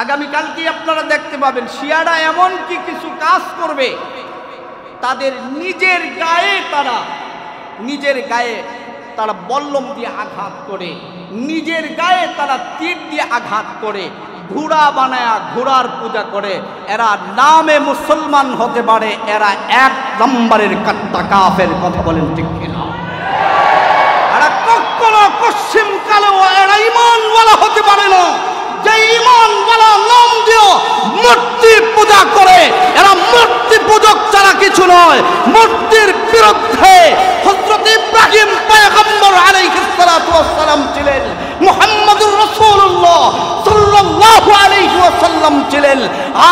আগামীকালকে আপনারা দেখতে পাবেন শিয়ারা এমন কি কিছু কাজ করবে, তাদের নিজের গায়ে তারা বল্লম দিয়ে আঘাত করে, নিজের গায়ে তারা তীর দিয়ে আঘাত করে, ঘোড়া বানায়া ঘোড়ার পূজা করে। এরা নামে মুসলমান হতে পারে, এরা 1 নম্বরের কাফের। কথা বলেন ঠিক কিনা? এরা কখনো পশ্চিম কালেও এরা ঈমানওয়ালা হতে পারে না। যে ঈমানওয়ালা নাম দিও মূর্তি পূজা করে, এরা মূর্তি পূজক ছাড়া কিছু নয়। মূর্তির বিরুদ্ধে হযরত ইব্রাহিম পয়গম্বর আলাইহিস সালাতু ওয়াস সালাম ছিলেন, মুহাম্মদুর রাসূলুল্লাহ সাল্লাল্লাহু আলাইহি ওয়াসাল্লাম ছিলেন।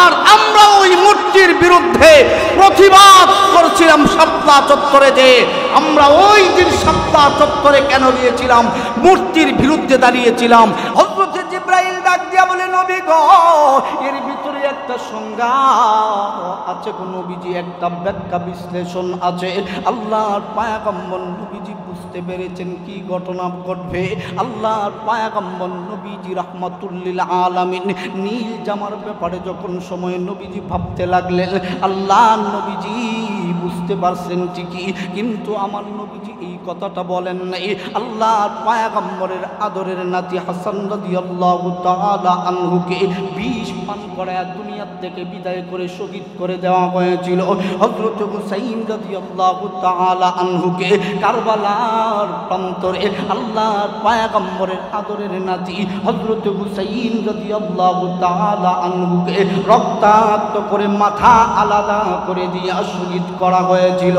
আর আমরা ওই মূর্তির বিরুদ্ধে প্রতিবাদ করেছিলাম শাপলা চত্বরে। যে আমরা ওই দিন শাপলা চত্বরে কেন দিয়েছিলাম? মূর্তির বিরুদ্ধে দাঁড়িয়েছিলাম। হযরত জিবরাইল ডাক দিয়া বলে, নবী গো, এর ভিতরে একটা সংজ্ঞা আছে গো নবীজি, একটা ব্যাখ্যা বিশ্লেষণ আছে। আল্লাহর পয়গম্বর নবীজি বুঝতে পেরেছেন কি ঘটনা ঘটবে। আল্লাহর পয়গম্বর নবীজি রাহমাতুল লিল আলামিন নীল জামার ব্যাপারে যখন সময় নবীজি ভাবতে লাগলেন, আল্লাহ নবীজি বুঝতে পারছেন ঠিকই, কিন্তু আমার নবীজি এই কথাটা বলেন নাই। আল্লাহর পয়গম্বরের আদরের নাতি হাসান রাদিয়াল্লাহু তাআলা আনহুকে বিষ পান করায় দুনিয়া থেকে বিদায় করে শহীদ করে দেওয়া হয়েছিল। হযরত হুসাইন রাদিয়াল্লাহু তাআলা আনহুকে কারবালার প্রান্তরে আল্লাহর পয়গম্বরের আদরের নাতি হযরত হুসাইন রাদিয়াল্লাহু তাআলা আনহুকে রক্তাক্ত করে মাথা আলাদা করে দিয়ে শহীদ করা হয়েছিল।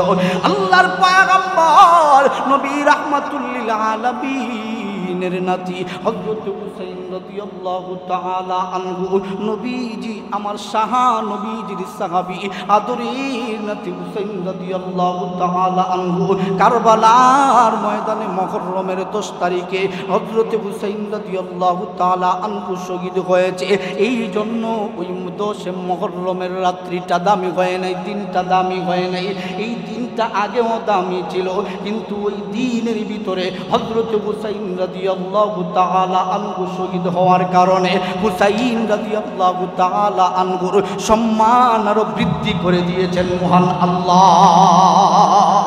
আল্লাহর পয়গম্বর নবী রাহমাতুল লিল আলামিনের নাতি হযরত হুসাইন রাদিয়াল্লাহু তাআলা আনহু, নবীজি আমার সাহা, নবীজির সাহাবী আদরের নাতি হুসাইন রাদিয়াল্লাহু তাআলা আনহু কারবালার ময়দানে মুহররমের 10 তারিখে হযরত হুসাইন রাদিয়াল্লাহু তাআলা আনহু শহীদ হয়েছে। এই জন্য ওই 10 মুহররমের রাত্রিটা দামি হয় নাই, দিনটা দামি হয় নাই। এই দিনটা আগেও দামি ছিল, কিন্তু ওই দিনের ভিতরে হযরত হুসাইন রাদিয়াল্লাহু তাআলা আনহু শহীদ হওয়ার কারণে হুসাইন রাদিয়াল্লাহু তাআলা আনহুর সম্মান আরো বৃদ্ধি করে দিয়েছেন মহান আল্লাহ।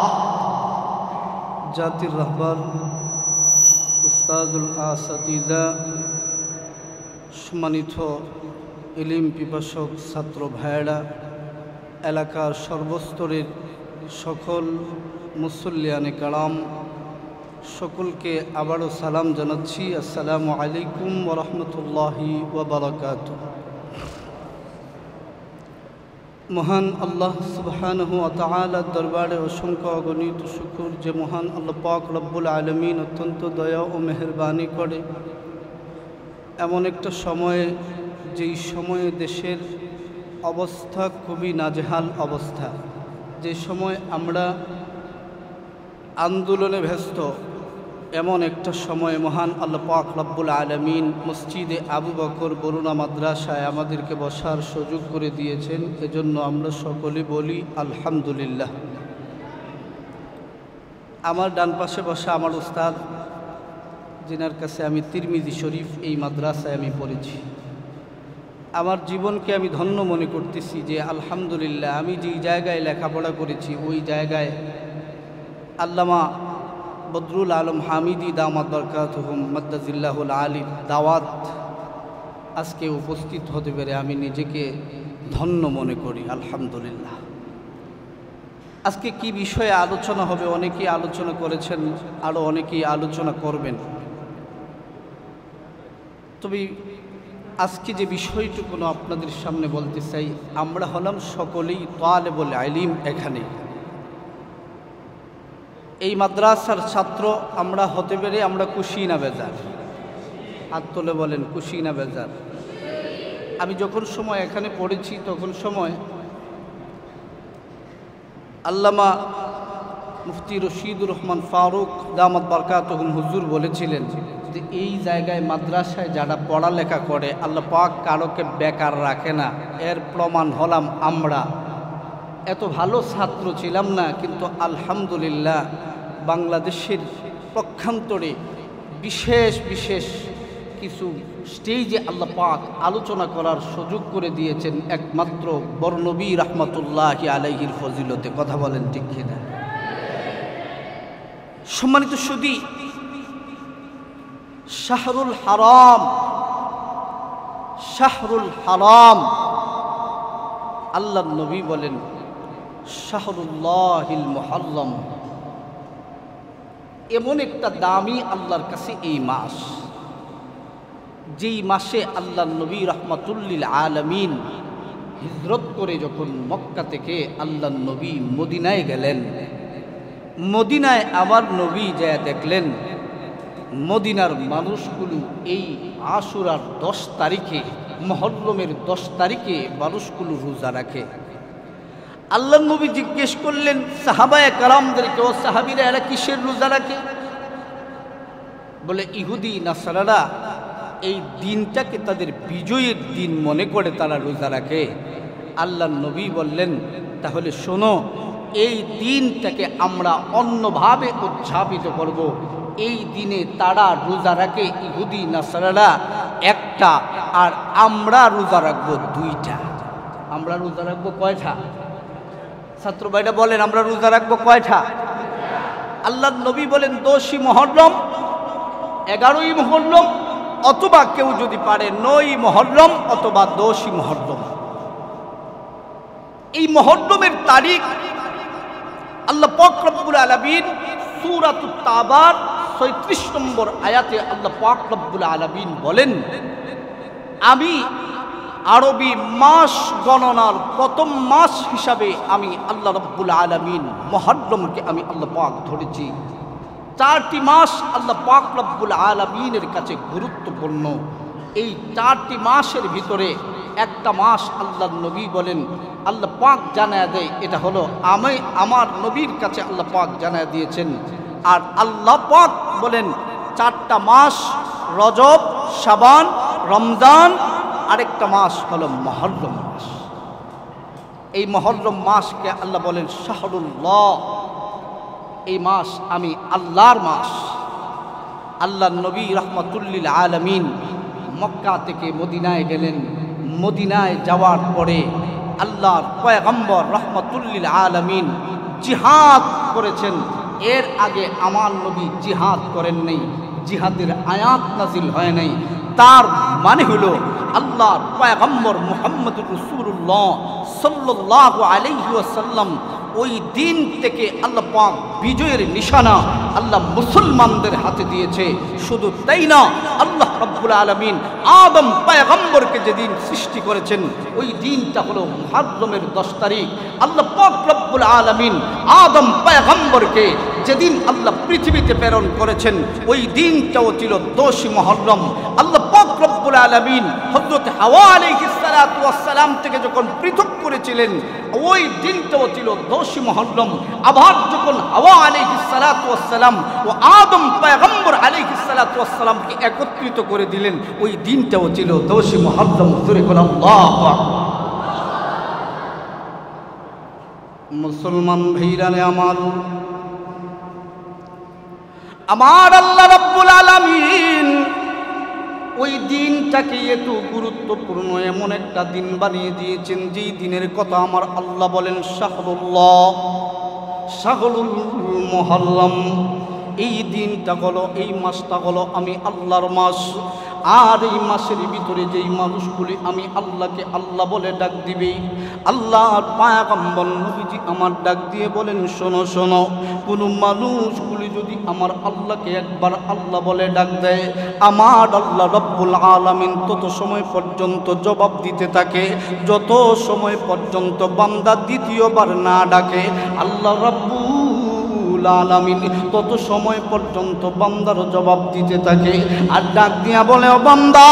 জাতির রাহবার উস্তাদুল আসাতিজা, সম্মানিত ইলম পিপাসক ছাত্র ভাইয়েরা, এলাকার সর্বস্তরের সকল মুসল্লিয়ানে কারাম, সকলকে আবারও সালাম জানাচ্ছি। আসসালামু আলাইকুম ওয়া রাহমাতুল্লাহি ওয়া বারাকাতুহু। মহান আল্লাহ সুবহানাহু ওয়া তাআলার দরবারে অসংখ্য অগণিত শুকর যে মহান আল্লাহ পাক রব্বুল আলামিন অত্যন্ত দয়া ও মেহেরবানি করে এমন একটা সময়ে, যেই সময়ে দেশের অবস্থা খুবই নাজেহাল অবস্থা, যে সময় আমরা আন্দোলনে ব্যস্ত, এমন একটা সময়ে মহান আল্লাহ পাক রব্বুল আলামিন মসজিদে আবু বকর বরুণা মাদ্রাসায় আমাদেরকে বসার সুযোগ করে দিয়েছেন। এজন্য আমরা সকলে বলি আলহামদুলিল্লাহ। আমার ডান পাশে বসা আমার উস্তাদ, যিনার কাছে আমি তিরমিজি শরীফ এই মাদ্রাসায় আমি পড়েছি, আমার জীবনকে আমি ধন্য মনে করতেছি যে আলহামদুলিল্লাহ আমি যেই জায়গায় লেখাপড়া করেছি ওই জায়গায় আল্লামা বদরুল আলম হামিদি দামাত বরকাতুহুম মাদ্দাজিল্লাহুল আলী দাওয়াত আজকে উপস্থিত হতে পেরে আমি নিজেকে ধন্য মনে করি আলহামদুলিল্লাহ। আজকে কি বিষয়ে আলোচনা হবে? অনেকেই আলোচনা করেছেন, আরও অনেকেই আলোচনা করবেন। তবে আজকে যে বিষয়টুকু আপনাদের সামনে বলতে চাই, আমরা হলাম সকলেই তালেবুল ইলম। এখানে এই মাদ্রাসার ছাত্র আমরা হতে পেরে আমরা খুশি না বেজার? হাত তুলে বলেন, খুশি না বেজার? আমি যখন সময় এখানে পড়েছি তখন সময় আল্লামা মুফতি রশিদুর রহমান ফারুক দামাত বরকাতুহুম হুজুর বলেছিলেন যে এই জায়গায় মাদ্রাসায় যারা পড়ালেখা করে আল্লাহ পাক কারোকে বেকার রাখে না। এর প্রমাণ হলাম আমরা। এত ভালো ছাত্র ছিলাম না, কিন্তু আলহামদুলিল্লাহ বাংলাদেশের পক্ষান্তরে বিশেষ বিশেষ কিছু স্টেজে আল্লাহ পাক আলোচনা করার সুযোগ করে দিয়েছেন একমাত্র বর্ণবী রাহমাতুল্লাহি আলাইহির ফজিলতে। কথা বলেন ঠিক কিনা? সম্মানিত সুধী, শাহরুল হারাম, শাহরুল হারাম, আল্লাহর নবী বলেন শাহরুল্লাহিল মুহাররম, এমন একটা দামি আল্লাহর কাছে এই মাস, যেই মাসে আল্লাহর নবী রাহমাতুল্লিল আলামিন হিজরত করে যখন মক্কা থেকে আল্লাহর নবী মদিনায় গেলেন, মদিনায় আবার নবী যায় দেখলেন মদিনার মানুষগুলো এই আশুরার 10 তারিখে, মুহররমের 10 তারিখে মানুষগুলো রোজা রাখে। আল্লাহর নবী জিজ্ঞেস করলেন সাহাবায়ে কেরামদেরকে, ও সাহাবীরা, এরা কিসের রোজা রাখে? বলে ইহুদি নাসারারা এই দিনটাকে তাদের বিজয়ের দিন মনে করে তারা রোজা রাখে। আল্লাহর নবী বললেন তাহলে শোনো, এই দিনটাকে আমরা অন্যভাবে উদযাপিত করব। এই দিনে তারা রোজা রাখে ইহুদি নাসারারা একটা, আর আমরা রোজা রাখবো 2টা। আমরা রোজা রাখবো কয়টা? ছাত্র ভাইরা বলেন, আমরা রোজা রাখবো কয়টা? আল্লাহর নবী বলেন 10ই মুহররম, 11ই মুহররম, অথবা কেউ যদি পারে 9ই মুহররম অথবা 10ই মুহররম। এই মুহররমের তারিখ আল্লাহ পাক রব্বুল আলামিন সূরাতুত তাওবার 36 নম্বর আয়াতে আল্লাহ পাক রব্বুল আলামিন বলেন, আমি আরবি মাস গণনার প্রথম মাস হিসাবে আমি আল্লাহ রব্বুল আলামিন মুহররমকে আমি আল্লাহ পাক ধরেছি। 4টি মাস আল্লাহ পাক রব্বুল আলামিনের কাছে গুরুত্বপূর্ণ। এই 4টি মাসের ভিতরে একটা মাস আল্লাহর নবী বলেন আল্লাহ পাক জানায়া দেয়, এটা হলো আমি আমার নবীর কাছে আল্লাহ পাক জানায়া দিয়েছেন। আর আল্লাহ পাক বলেন 4টা মাস রজব, শাবান, রমজান, আরেকটা মাস হলো মুহররম মাস। এই মুহররম মাসকে আল্লাহ বলেন শাহরুল্লাহ, এই মাস আমি আল্লাহর মাস। আল্লাহর নবী রাহমাতুল্লিল আলামিন মক্কা থেকে মদিনায় গেলেন। মদিনায় যাওয়ার পরে আল্লাহর পয়গম্বর রাহমাতুল্লিল আলামিন জিহাদ করেছেন। এর আগে আমার নবী জিহাদ করেন নাই, জিহাদের আয়াত নাজিল হয় নাই। তার মানে হলো আল্লাহর পয়গম্বর মুহাম্মদুর রাসূলুল্লাহ সাল্লাল্লাহু আলাইহি ওয়াসাল্লাম ওই দিন থেকে আল্লাহ পাক বিজয়ের নিশানা আল্লাহ মুসলমানদের হাতে দিয়েছে। শুধু তাই না, আল্লাহ রাব্বুল আলামিন আদম পয়গম্বরকে যেদিন সৃষ্টি করেছেন ওই দিনটা হলো মুহররমের 10 তারিখ। আল্লাহ পাক রব্বুল আলামিন আদম পয়গম্বরকে যেদিন আল্লাহ পৃথিবীতে প্রেরণ করেছেন ওই দিনটাও ছিল 10ই মুহররম। আল্লাহ পাক রব্বুল আলামিন হযরত হাওয়া আলাইহিস সালাতু ওয়াস সালাম থেকে যখন পৃথক করেছিলেন ওই দিনটাও ছিল 10ই মুহররম। আবার যখন হাওয়া আলাইহিস সালাতু ওয়াস সালাম ও আদম পয়গম্বর আলাইহিস সালাতু ওয়াস সালামকে একত্রিত করে দিলেন ওই দিনটাও ছিল 10ই মুহররম। জোরে বলেন আল্লাহু আকবার। মুসলমান ভাইরানে আমার আল্লাহ রাব্বুল আলামিন ওই দিনটাকে এত গুরুত্বপূর্ণ এমন একটা দিন বানিয়ে দিয়েছেন যেই দিনের কথা আমার আল্লাহ বলেন শাহরুল্লাহ, শাহরুল মুহররম। এই দিনটা হলো, এই মাসটা হলো আমি আল্লাহর মাস। আর এই মাসের ভিতরে যেই মানুষগুলি আমি আল্লাহকে আল্লাহ বলে ডাক দিবে, আল্লাহর পয়গম্বর নবীজি আমার ডাক দিয়ে বলেন শোনো শোনো, কোনো মানুষগুলি যদি আমার আল্লাহকে একবার আল্লাহ বলে ডাক দেয়, আমার আল্লাহ রব্বুল আলামিন তত সময় পর্যন্ত জবাব দিতে থাকে যত সময় পর্যন্ত বান্দা দ্বিতীয়বার না ডাকে। আল্লাহ রব্বুল আলামিন তত সময় পর্যন্ত বান্দার জবাব দিতে থাকে আর ডাক দিয়া বলে, ও বান্দা,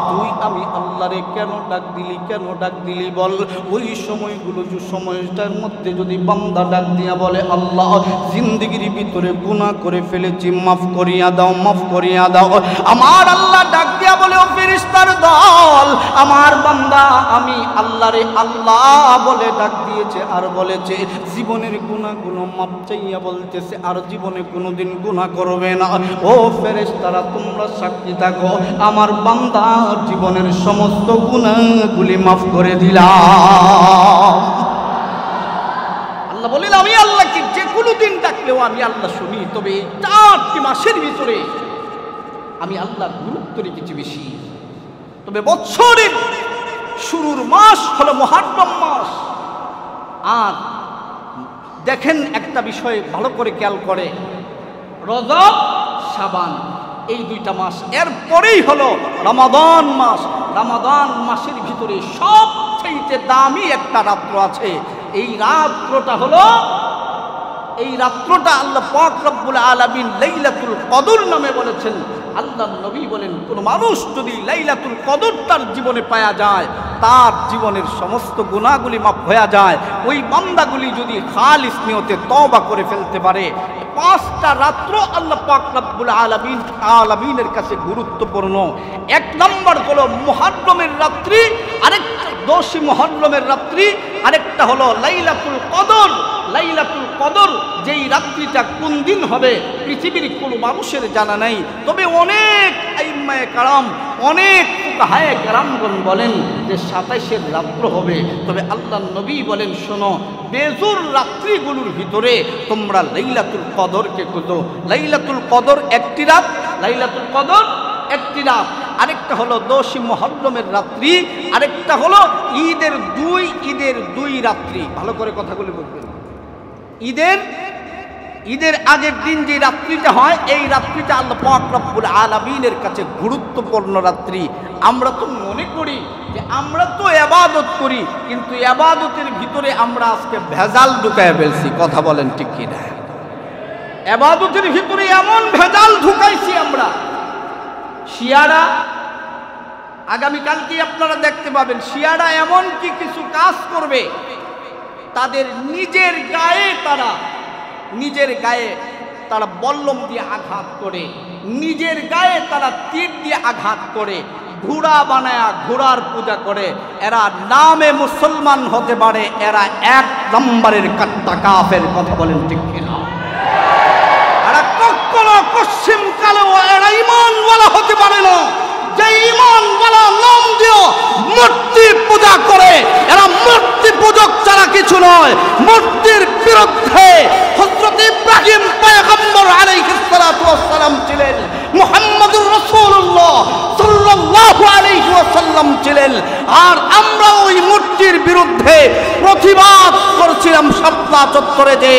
তুই আমি আল্লাহরে কেন ডাক দিলি, কেন ডাক দিলি বল। ওই সময়গুলো যে সময়টার মধ্যে যদি বান্দা ডাক দিয়া বলে আল্লাহ জিন্দেগির ভিতরে গুনাহ করে ফেলেছি, মাফ করিয়া দাও, মাফ করিয়া দাও, আমার আল্লাহ ডাক দিয়া বলে ও ফেরেশতার দল, আমার বান্দা আমি আল্লাহরে আল্লাহ বলে ডাক দিয়েছে আর বলেছে জীবনের গুনাহগুলো মাপ চাইয়া বলতেছে আর জীবনে কোনোদিন গুনাহ করবে না। ও ফেরেশতারা তোমরা সাক্ষী থাকো, আমার বান্দা জীবনের সমস্ত গুনাহগুলি মাফ করে দিলাম। আল্লাহ বলেন আমি আল্লাহকে যে কোনো দিন ডাকলেও আমি আল্লাহ শুনি, তবে এই 4টি মাসের ভিতরে আমি আল্লাহর গুরুত্ব রেখেছি বেশি। তবে বৎসরের শুরুর মাস হলো মুহররম মাস। আর দেখেন একটা বিষয় ভালো করে খেয়াল করে, রজব শাবান এই 2টা মাস, এরপরেই হলো রমাদান মাস। রমাদান মাসের ভিতরে সবচেয়ে দামি একটা রাত্র আছে, এই রাত্রটা হলো, এই রাত্রটা আল্লাহ পাক রব্বুল আলামিন লাইলাতুল কদর নামে বলেছেন। আল্লাহর নবী বলেন কোন মানুষ যদি লাইলাতুল কদর তার জীবনে পাওয়া যায়, তার জীবনের সমস্ত গুনাহগুলি মাফ হয়ে যায়। ওই বান্দাগুলি যদি খালিস নিয়তে তওবা করে ফেলতে পারে, 5টা রাত্র আল্লাহ পাক রব্বুল আলামিনের কাছে গুরুত্বপূর্ণ। 1 নম্বর হলো মুহররমের রাত্রি, আরেকটা 10ই মুহররমের রাত্রি, আরেকটা হলো লাইলাতুল কদর। লাইলাতুল কদর যেই রাত্রিটা কোন দিন হবে পৃথিবীর কোনো মানুষের জানা নাই, তবে অনেক আইম্মায়ে কেরাম, অনেক ফুকাহায়ে কেরামগণ বলেন যে 27 রাত্র হবে। তবে আল্লাহর নবী বলেন শোনো, বেজুর রাত্রিগুলোর ভিতরে তোমরা লাইলাতুল কদরকে খুঁজো। লাইলাতুল কদর 1টি রাত, লাইলাতুল কদর 1টি রাত, আরেকটা হলো 10ই মুহররমের রাত্রি, আরেকটা হলো ঈদের 2 রাত্রি। ভালো করে কথাগুলো বলবেন। ঈদের আগের দিন যে রাত্রিটা হয়, এই রাত্রিটা আল্লাহ পাক রব্বুল আলামিনের কাছে গুরুত্বপূর্ণ রাত্রি। আমরা তো মনে করি যে আমরা তো ইবাদত করি, কিন্তু ইবাদতের ভিতরে আমরা আজকে ভেজাল ঢুকায় ফেলছি। কথা বলেন ঠিক কি না? ইবাদতের ভিতরে এমন ভেজাল ঢুকাইছি আমরা, শিয়ারা আগামীকালকে আপনারা দেখতে পাবেন, শিয়ারা এমন কি কিছু কাজ করবে, তাদের নিজের গায়ে তারা বল্লম দিয়ে আঘাত করে, নিজের গায়ে তারা তীর দিয়ে আঘাত করে, ঘোড়া বানায়া ঘোড়ার পূজা করে। এরা নামে মুসলমান হতে পারে, এরা 1 নম্বরের কাট্টা কাফের। কথা বলেন ঠিক কিনা? এরা কখনো পশ্চিম কালেও এরা ঈমানওয়ালা হতে পারে না। যে ঈমানওয়ালা নাম দিও মূর্তি পূজা করে, এরা মূর্তি পূজক ছাড়া কিছু নয়। মূর্তির বিরুদ্ধে হযরত ইব্রাহিম পয়গম্বর আলাইহিস সালাতু ওয়াস সালাম ছিলেন, মুহাম্মদুর রাসূলুল্লাহ সাল্লাল্লাহু আলাইহি ওয়াসাল্লাম ছিলেন। আর আমরা ওই মূর্তির বিরুদ্ধে প্রতিবাদ করেছিলাম শাপলা চত্বরে। যে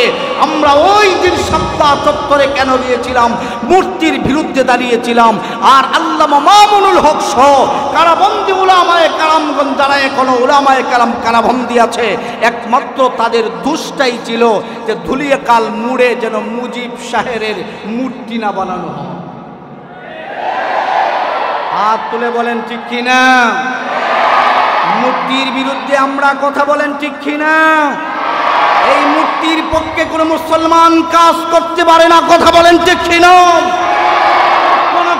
আমরা ওই দিন শাপলা চত্বরে কেন দিয়েছিলাম? মূর্তির বিরুদ্ধে দাঁড়িয়েছিলাম। আর আল্লামা মামুনুল হক সহ কারাবন্দী উলামায়ে কেরামগণ যারা এখনো উলামায়ে কেরাম কারাবন্দী আছে, একমাত্র তাদের দুষ্টাই ছিল যে ধুলিয়াকাল মুড়ে যেন মুজিব শাহেরের মূর্তি না বানানো হয়। হাত তুলে বলেন ঠিক কিনা? মূর্তির বিরুদ্ধে আমরা কথা বলেন ঠিক কিনা? এই মূর্তির পক্ষে কোনো মুসলমান কাজ করতে পারে না। কথা বলেন ঠিক কিনা?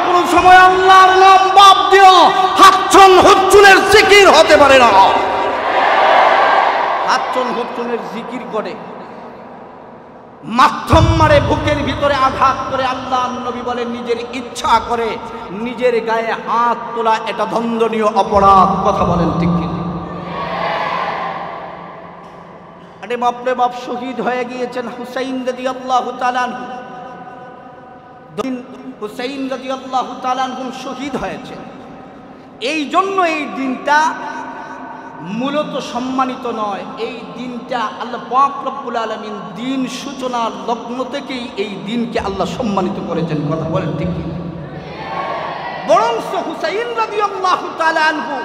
কোন সময় আল্লাহর নাম বাদ দিও হাতছন হুচ্চুনের জিকির হতে পারে না। হাতছন হুচ্চুনের জিকির করে, মাধ্যম মারে, বুকের ভিতরে আঘাত করে। আল্লাহর নবী বলেন নিজের ইচ্ছা করে নিজের গায়ে হাত তোলা এটা দণ্ডনীয় অপরাধ। কথা বলেন ঠিক কি? আরে বাপরে বাপ, শহীদ হয়ে গিয়েছেন হুসাইন রাদিয়াল্লাহু তাআলা আনহু। হুসাইন রাদিয়াল্লাহু তাআলা আনহু শহীদ হয়েছে। এই জন্য এই দিনটা মূলত সম্মানিত নয়। এই দিনটা আল্লাহ পাক রব্বুল আলামিন দিন সূচনার লগ্ন থেকেই এই দিনকে আল্লাহ সম্মানিত করেছেন। কথা বলেন ঠিক কি? বরং হুসাইন রাদিয়াল্লাহু তাআলা আনহু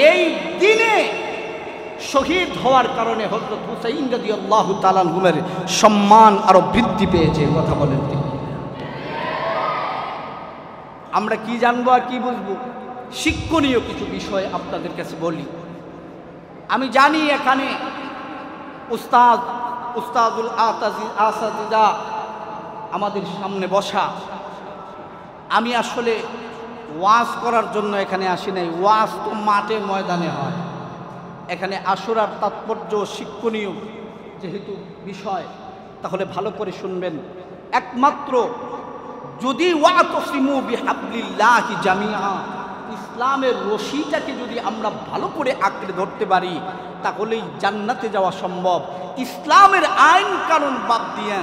এই দিনে শহীদ হওয়ার কারণে হযরত হুসাইন রাদিয়াল্লাহু তাআলা আনহুর সম্মান আরো বৃদ্ধি পেয়েছে। কথা বলেন ঠিক? আমরা কি জানবো আর কি বুঝবো? শিক্ষণীয় কিছু বিষয় আপনাদের কাছে বলি। আমি জানি এখানে উস্তাদুল আসাদিদা আমাদের সামনে বসা। আমি আসলে ওয়াজ করার জন্য এখানে আসি নাই, ওয়াজ তো মাঠে ময়দানে হয়। এখানে আশুরার তাৎপর্য শিক্ষণীয় যেহেতু বিষয়, তাহলে ভালো করে শুনবেন। একমাত্র যদি ওয়াতাসিমু বিহাবলিল্লাহি জামিআ, ইসলামের রশিটাকে যদি আমরা ভালো করে আঁকড়ে ধরতে পারি তাহলেই জান্নাতে যাওয়া সম্ভব। ইসলামের আইন কানুন বাদ দিয়ে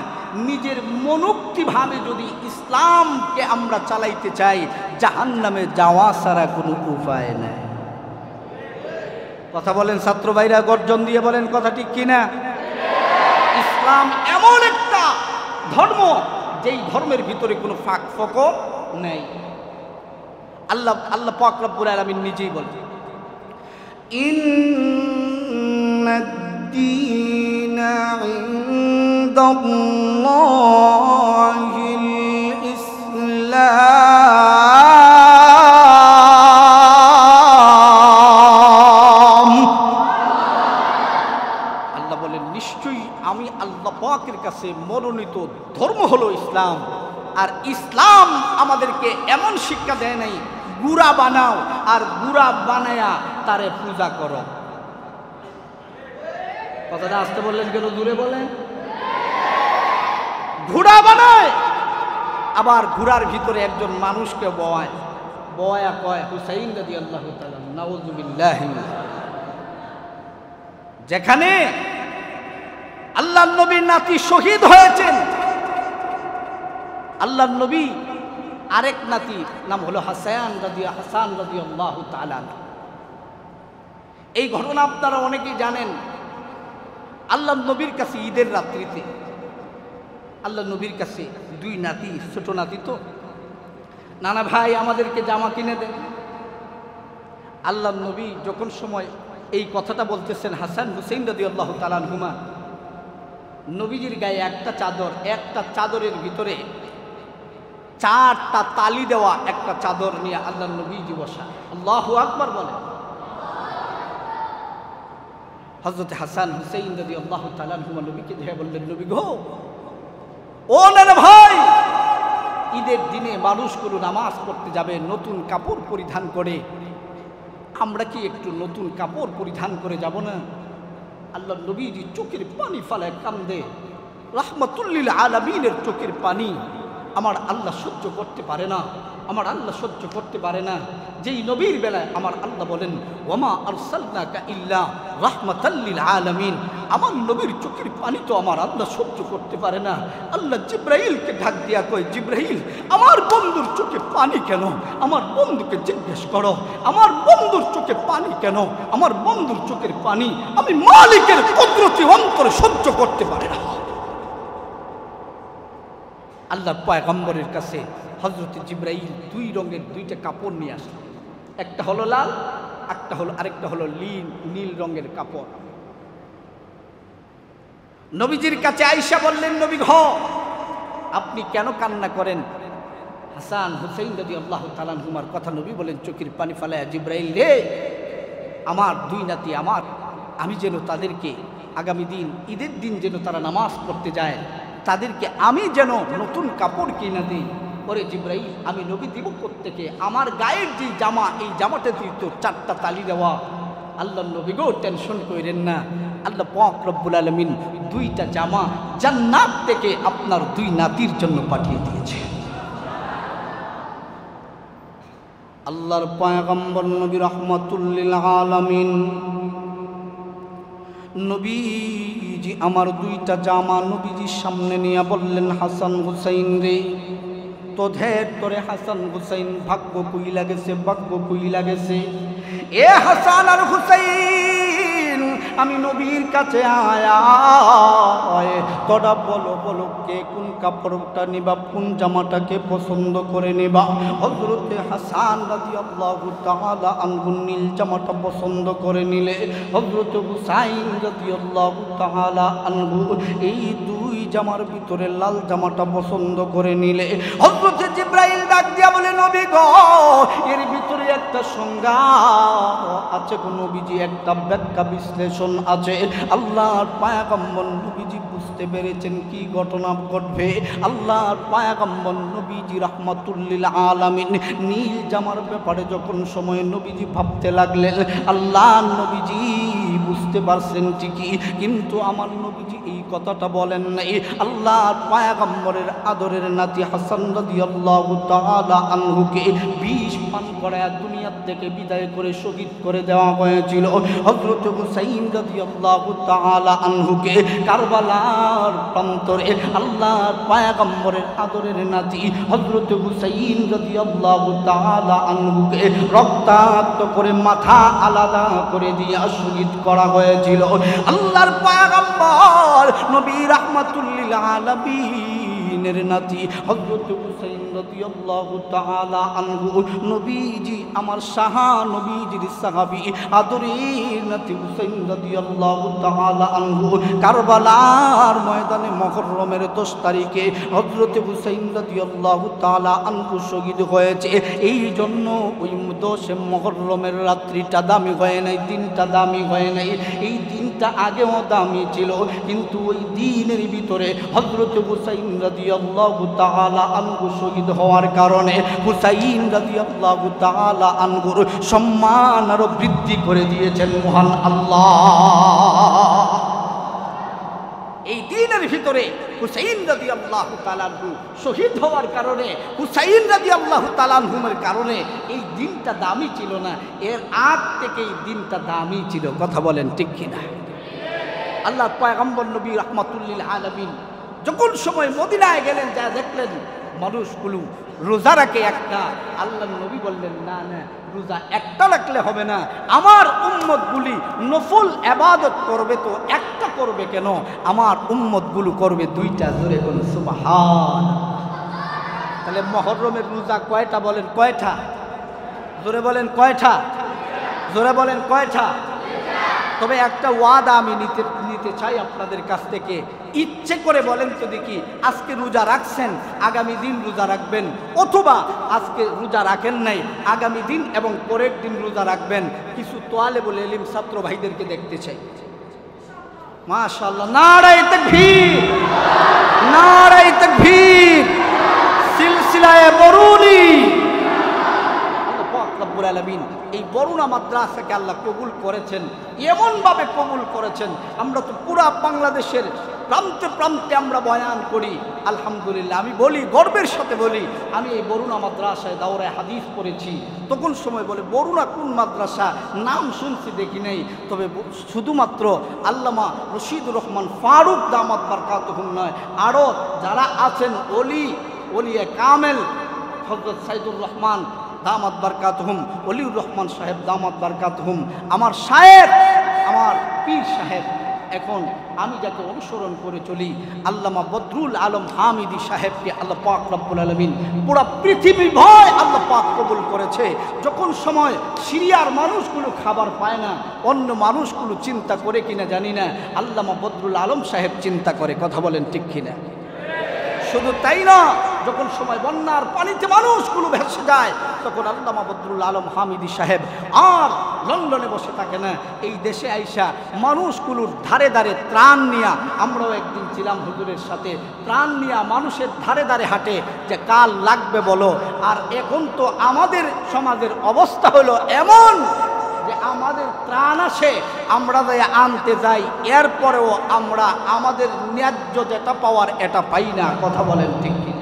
নিজের মনোক্তিভাবে যদি ইসলামকে আমরা চালাইতে চাই, জাহান্নামে যাওয়া ছাড়া কোনো উপায় নেই। কথা বলেন ছাত্র ভাইরা, গর্জন দিয়ে বলেন কথা ঠিক কিনা? ইসলাম এমন একটা ধর্ম যেই ধর্মের ভিতরে কোনো ফাঁক ফোকর নেই। আল্লাহ পাক রব্বুল আলামিন নিজেই বলেন, ইন্নাদ-দীনা ইনদাল্লাহিল ইসলাম। আল্লাহ বলেন নিশ্চয়ই আমি আল্লাহ পাকের কাছে মনোনীত ধর্ম হলো ইসলাম। আর ইসলাম আমাদেরকে এমন শিক্ষা দেয় নাই গুড়া বানাও আর গুড়া বানায়া তারে পূজা করো। কথাটা আসতে বললেন কেন? দূরে বলেন। ঘোড়া বানায় আবার ঘোড়ার ভিতরে একজন মানুষকে বয়া কয় হুসাইন রাদিয়াল্লাহু তাআলা, নাউযুবিল্লাহ। যেখানে আল্লাহর নবীর নাতি শহীদ হয়েছেন, আল্লাহর নবী আরেক নাতি নাম হলো হাসান রাদিয়াল্লাহু তাআলা। এই ঘটনা আপনারা অনেকেই জানেন। আল্লাহর নবীর কাছে ঈদের রাত্রিতে আল্লাহর নবীর কাছে দুই নাতি, ছোট নাতি তো, নানা ভাই আমাদেরকে জামা কিনে দেন। আল্লাহর নবী যখন সময় এই কথাটা বলতেছেন, হাসান হুসাইন রাদিয়াল্লাহু তাআলা আনহুমা, নবীজির গায়ে একটা চাদরের ভিতরে 4টা তালি দেওয়া একটা চাদর নিয়ে আল্লাহর নবীজি বসা। আল্লাহু আকবার বলেন। হযরত হাসান হুসাইন রাদিয়াল্লাহু তাআলা আনহুমা নবীকে দেখে বললেন, নবী গো, ও নানা ভাই, ঈদের দিনে মানুষগুলো নামাজ পড়তে যাবে নতুন কাপড় পরিধান করে, আমরা কি একটু নতুন কাপড় পরিধান করে যাব না? আল্লাহর নবীজি চোখের পানি ফালায় কান্দে। রাহমাতুল লিল আলামিনের চোখের পানি আমার আল্লাহ সহ্য করতে পারে না, আমার আল্লাহ সহ্য করতে পারে না। যেই নবীর বেলায় আমার আল্লাহ বলেন, ওয়ামা আরসালনাকা ইল্লা রাহমাতাল লিল আলামিন, আমার নবীর চোখের পানি তো আমার আল্লাহ সহ্য করতে পারে না। আল্লাহ জিব্রাইলকে ডাক দিয়া কয়, জিব্রাইল, আমার বন্ধুর চোখে পানি কেন? আমার বন্ধুকে জিজ্ঞেস করো, আমার বন্ধুর চোখে পানি কেন? আমার বন্ধুর চোখের পানি আমি মালিকের কুদরতি অন্তরে সহ্য করতে পারে না। আল্লাহর পয়গম্বরের কাছে হযরত জিব্রাইল 2 রঙের 2টা কাপড় নিয়ে আসলেন। একটা হলো লাল, আরেকটা হলো নীল রঙের কাপড়। নবীজির কাছে আয়েশা বললেন, নবী গো, আপনি কেন কান্না করেন? হাসান হুসাইন রাদিয়াল্লাহু তাআলা আনহুমার কথা নবী বলেন চোখের পানি ফেলায়া, জিব্রাইল রে, আমার 2 নাতি, আমি যেন তাদেরকে আগামী দিন ঈদের দিন যেন তারা নামাজ পড়তে যায়, তাদেরকে আমি যেন নতুন কাপড় কিনে দিই। ওরে জিব্রাইল, আমি নবী দিব কোত্থেকে? আমার গায়ের যে জামা, এই জামাটা তো 4টা তালি দেওয়া। আল্লাহ নবী গো, টেনশন করেন না, আল্লাহ পাক রব্বুল আলামিন 2টা জামা জান্নাত থেকে আপনার 2 নাতির জন্য পাঠিয়ে দিয়েছে। আল্লাহর পয়গম্বর নবী রাহমাতুল লিল আলামিন নবীজি আমার 2টা জামা নবীজির সামনে নিয়ে বললেন, হাসান হুসাইন রে, তোদের তোরে হাসান হুসাইন ভাগ্য কইলা গেছে। এ হাসান আর হুসাইন, আমি নবীর কাছে আয়া, তোরা বলো কে কোন কাপড়টা নিবা, কোন জামাটাকে পছন্দ করে নিবা। হযরতে হাসান রাদিয়াল্লাহু তাআলা আনহু নীল জামাটা পছন্দ করে নিলে, হযরতে হুসাইন রাদিয়াল্লাহু তাআলা আনহু এই 2 জামার ভিতরে লাল জামাটা পছন্দ করে নিলে। হযরতে জিব্রাইল ডাক দিয়া বলে, নবী গো, এর ভিতরে এক একটা সংজ্ঞা আছে, কোন নবীজি একটা ব্যাখ্যা বিশ্লেষণ আছে। আল্লাহর পয়গম্বর নবীজি বুঝতে পেরেছেন কি ঘটনা ঘটবে। আল্লাহর পয়গম্বর নবীজি রাহমাতুল লিল আলামিন নীল জামার ব্যাপারে যখন সময় নবীজি ভাবতে লাগলেন, আল্লাহ নবীজি বুঝতে পারছেন ঠিকই, কিন্তু আমার নবীজি এই কথাটা বলেন নাই। আল্লাহর পয়গম্বরের আদরের নাতি হাসান রাদিয়াল্লাহু তাআলা আনহুকে বিষ পান করায় দুনিয়া থেকে বিদায় করে শহীদ করে দেওয়া হয়েছিল। হযরত হুসাইন রাদিয়াল্লাহু তাআলা আনহুকে কারবালার প্রান্তরে আল্লাহর পয়গম্বরের আদরের নাতি হযরত হুসাইন রাদিয়াল্লাহু তাআলা আনহুকে রক্তাক্ত করে মাথা আলাদা করে দিয়ে শহীদ করা হয়েছিল। আল্লাহর পয়গম্বর নবী রাহমাতুল লিল আলামিনের নাতি হযরত হুসাইন রাদিয়াল্লাহু তাআলা আনহু নবীজি আমার সাহা নবীজির সাহাবী আদরের নাতি হুসাইন রাদিয়াল্লাহু তাআলা আনহু কারবালার ময়দানে মুহররমের 10 তারিখে হযরত হুসাইন রাদিয়াল্লাহু তাআলা আনহু শহীদ হয়েছে। এই জন্য ওই 10 মুহররমের রাত্রিটা দামি হয় নাই, দিনটা দামি হয় নাই। এই দিনটা আগেও দামি ছিল, কিন্তু ওই দিনের ভিতরে হযরত হুসাইন রাদিয়াল্লাহু তাআলা আনহু শহীদ হওয়ার কারণে হুসাইন রাদিয়াল্লাহু তাআলা আনহুর সম্মান আরো বৃদ্ধি করে দিয়েছেন মহান আল্লাহ। এই দিনের ভিতরে হুসাইন রাদিয়াল্লাহু তাআলা আনহু শহীদ হওয়ার কারণে, হুসাইন রাদিয়াল্লাহু তাআলা আনহুর কারণে এই দিনটা দামি ছিল না, এর আগ থেকে এই দিনটা দামি ছিল। কথা বলেন ঠিক কিনা? আল্লাহর পয়গম্বর নবী রাহমাতুল লিল আলামিন যখন সময় মদিনায় গেলেন, যা দেখলেন মানুষগুলো রোজা রাখে একটা। আল্লাহর নবী বললেন, না না, রোজা একটা রাখলে হবে না, আমার উম্মতগুলি নফল ইবাদত করবে তো একটা করবে কেন, আমার উম্মতগুলো করবে দুইটা। জোরে বলুন সুবহানাল্লাহ। তাহলে মুহররমের রোজা কয়টা বলেন? কয়টা? জোরে বলেন কয়টা? জোরে বলেন কয়টা? তবে একটা ওয়াদা আমি নিতে চাই আপনাদের কাছ থেকে। ইচ্ছে করে বলেন তো দেখি, আজকে রোজা রাখছেন, আগামী দিন রোজা রাখবেন, অথবা আজকে রোজা রাখেন নাই, আগামী দিন এবং পরের দিন রোজা রাখবেন। কিছু তালেবুল ইলম ছাত্র ভাইদেরকে দেখতে চাই। মাশাআল্লাহ, নারায়ে তাকবীর, নারায়ে তাকবীর, সিলসিলায়ে বরুনি। রব্বুল আলামিন এই বরুণা মাদ্রাসাকে আল্লাহ কবুল করেছেন, এমনভাবে কবুল করেছেন। আমরা তো পুরা বাংলাদেশের প্রান্তে প্রান্তে আমরা বয়ান করি, আলহামদুলিল্লাহ। আমি বলি, গর্বের সাথে বলি, আমি এই বরুণা মাদ্রাসায় দাওরায়ে হাদিস পড়েছি। তখন সময় বলে বরুণা কোন মাদ্রাসা, নাম শুনছি দেখি নাই। তবে শুধুমাত্র আল্লামা রশিদুর রহমান ফারুক দামাত বারকাতুহুম নয়, আরও যারা আছেন ওলিয়ে কামেল, হযরত সাইদুর রহমান দামাত বারকাতুহুম, ওলিউর রহমান সাহেব দামাত বারকাতুহুম, আমার সাহেব, আমার পীর সাহেব। এখন আমি যাকে অনুসরণ করে চলি, আল্লামা বদরুল আলম হামিদি সাহেবকে আল্লাহ পাক রব্বুল আলামিন পুরা পৃথিবী ভয় আল্লাহ পাক কবুল করেছে। যখন সময় সিরিয়ার মানুষগুলো খাবার পায় না, অন্য মানুষগুলো চিন্তা করে কিনা জানি না, আল্লামা বদরুল আলম সাহেব চিন্তা করে। কথা বলেন ঠিক কিনা? শুধু তাই না, যখন সময় বন্যার পানিতে মানুষগুলো ভেসে যায়, তখন আল্লামা বদরুল আলম হামিদি সাহেব আর লন্ডনে বসে থাকে না, এই দেশে আইসা মানুষগুলোর ধারে ধারে ত্রাণ নিয়া, আমরাও একদিন ছিলাম হুজুরের সাথে, ত্রাণ নিয়া মানুষের ধারে ধারে হাঁটে যে কাল লাগবে বলো। আর এখন তো আমাদের সমাজের অবস্থা হলো এমন যে আমাদের ত্রাণ আসে, আমরা যাই আনতে যাই, এরপরেও আমরা আমাদের ন্যায্য যেটা পাওয়ার এটা পাই না। কথা বলেন ঠিক কি?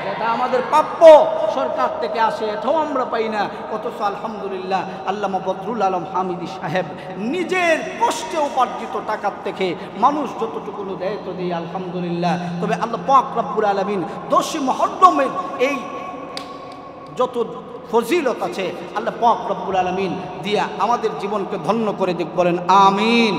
যেটা আমাদের প্রাপ্য সরকার থেকে আসে এটাও আমরা পাই না। অথচ আলহামদুলিল্লাহ আল্লামা বদরুল আলম হামিদি সাহেব নিজের কষ্টে উপার্জিত টাকার থেকে মানুষ যতটুকু দেয় তো দিই আলহামদুলিল্লাহ। তবে আল্লাহ পাক রব্বুল আলামিন 10 মুহররমের এই যত ফজিলত আছে আল্লাহ পাক রব্বুল আলামিন দিয়া আমাদের জীবনকে ধন্য করে দিক, বলেন আমিন।